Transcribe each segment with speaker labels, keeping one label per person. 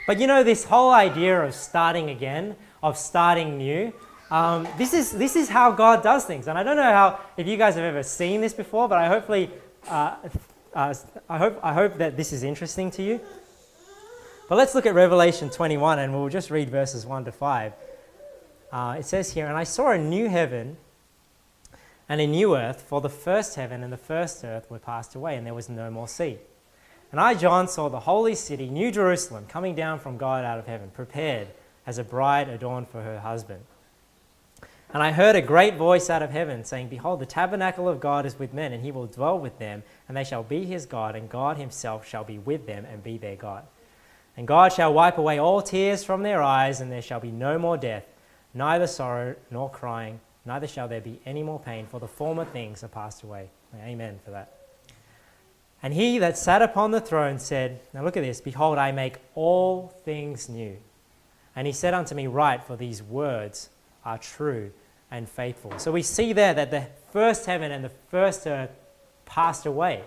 Speaker 1: But you know, this whole idea of starting again, of starting new, this is how God does things. And I don't know if you guys have ever seen this before, but I hope that this is interesting to you. But let's look at Revelation 21, and we'll just read verses 1 to 5. It says here, "And I saw a new heaven and a new earth, for the first heaven and the first earth were passed away, and there was no more sea. And I, John, saw the holy city, New Jerusalem, coming down from God out of heaven, prepared as a bride adorned for her husband. And I heard a great voice out of heaven, saying, Behold, the tabernacle of God is with men, and he will dwell with them, and they shall be his God, and God himself shall be with them and be their God. And God shall wipe away all tears from their eyes, and there shall be no more death, neither sorrow nor crying, neither shall there be any more pain, for the former things are passed away." Amen for that. "And he that sat upon the throne said," now look at this, "Behold, I make all things new. And he said unto me, Write, for these words are true and faithful." So we see there that the first heaven and the first earth passed away.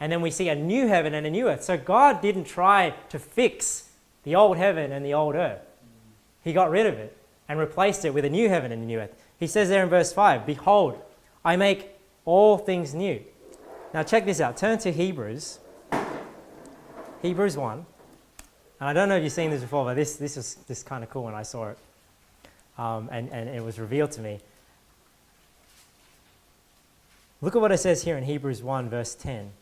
Speaker 1: And then we see a new heaven and a new earth. So God didn't try to fix the old heaven and the old earth. He got rid of it and replaced it with a new heaven and a new earth. He says there in verse 5, "Behold, I make all things new." Now check this out. Turn to Hebrews 1. And I don't know if you've seen this before, but this was just kind of cool when I saw it. And it was revealed to me. Look at what it says here in Hebrews 1, verse 10.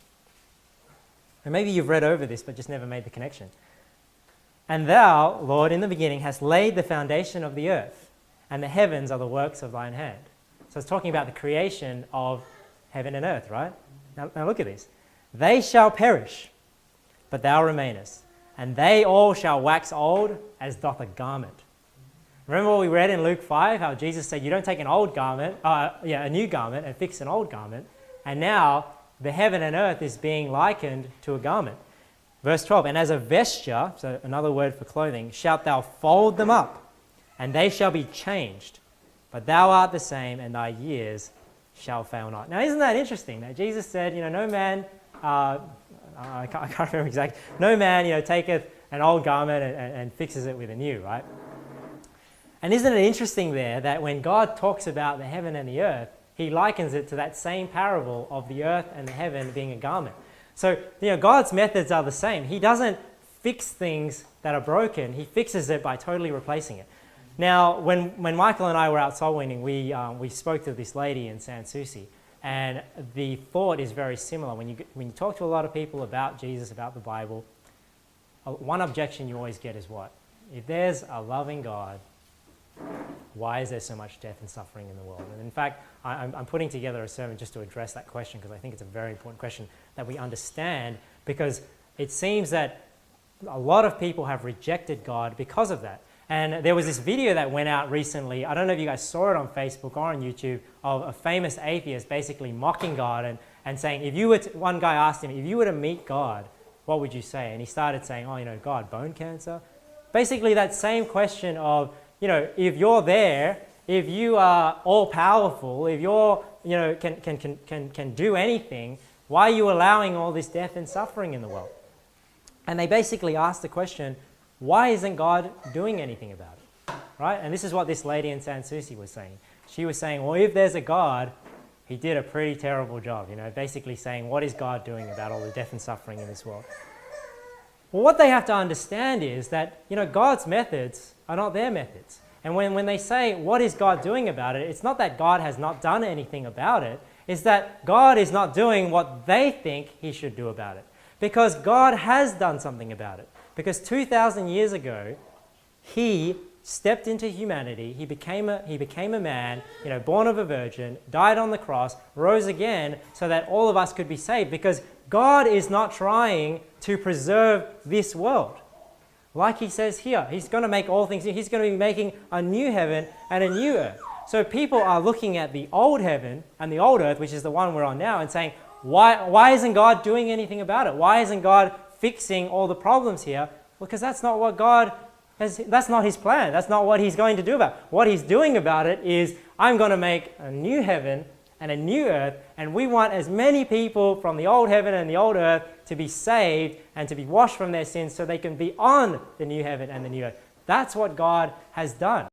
Speaker 1: And maybe you've read over this, but just never made the connection. "And thou, Lord, in the beginning hast laid the foundation of the earth, and the heavens are the works of thine hand." So it's talking about the creation of heaven and earth, right? Now look at this. "They shall perish, but thou remainest, and they all shall wax old as doth a garment." Remember what we read in Luke 5, how Jesus said you don't take an old garment, a new garment and fix an old garment. And now the heaven and earth is being likened to a garment. Verse 12, "And as a vesture," so another word for clothing, "shalt thou fold them up, and they shall be changed. But thou art the same, and thy years shall fail not." Now isn't that interesting that Jesus said, no man, I can't remember exactly, no man, taketh an old garment and fixes it with a new, right? And isn't it interesting there that when God talks about the heaven and the earth, he likens it to that same parable of the earth and the heaven being a garment. So, God's methods are the same. He doesn't fix things that are broken. He fixes it by totally replacing it. Now, when Michael and I were out soul winning, we spoke to this lady in San Souci, and the thought is very similar. When you talk to a lot of people about Jesus, about the Bible, one objection you always get is what? If there's a loving God, why is there so much death and suffering in the world? And in fact, I'm putting together a sermon just to address that question, because I think it's a very important question that we understand, because it seems that a lot of people have rejected God because of that. And there was this video that went out recently, I don't know if you guys saw it on Facebook or on YouTube, of a famous atheist basically mocking God and saying, one guy asked him, if you were to meet God, what would you say? And he started saying, God, bone cancer? Basically that same question of, if you're there, if you are all powerful, if you're, can do anything, why are you allowing all this death and suffering in the world? And they basically asked the question, why isn't God doing anything about it? Right? And this is what this lady in San Souci was saying. She was saying, well, if there's a God, he did a pretty terrible job, basically saying, what is God doing about all the death and suffering in this world? Well, what they have to understand is that, God's methods are not their methods. And when they say, what is God doing about it? It's not that God has not done anything about it. It's that God is not doing what they think he should do about it. Because God has done something about it. Because 2,000 years ago, he stepped into humanity. He became a man, born of a virgin, died on the cross, rose again so that all of us could be saved. Because God is not trying to preserve this world. Like he says here, he's going to make all things new. He's going to be making a new heaven and a new earth. So people are looking at the old heaven and the old earth, which is the one we're on now, and saying, why isn't God doing anything about it? Why isn't God fixing all the problems here? Because that's not what God has, that's not his plan. That's not what he's going to do about it. What he's doing about it is, I'm going to make a new heaven and a new earth, and we want as many people from the old heaven and the old earth to be saved and to be washed from their sins so they can be on the new heaven and the new earth. That's what God has done.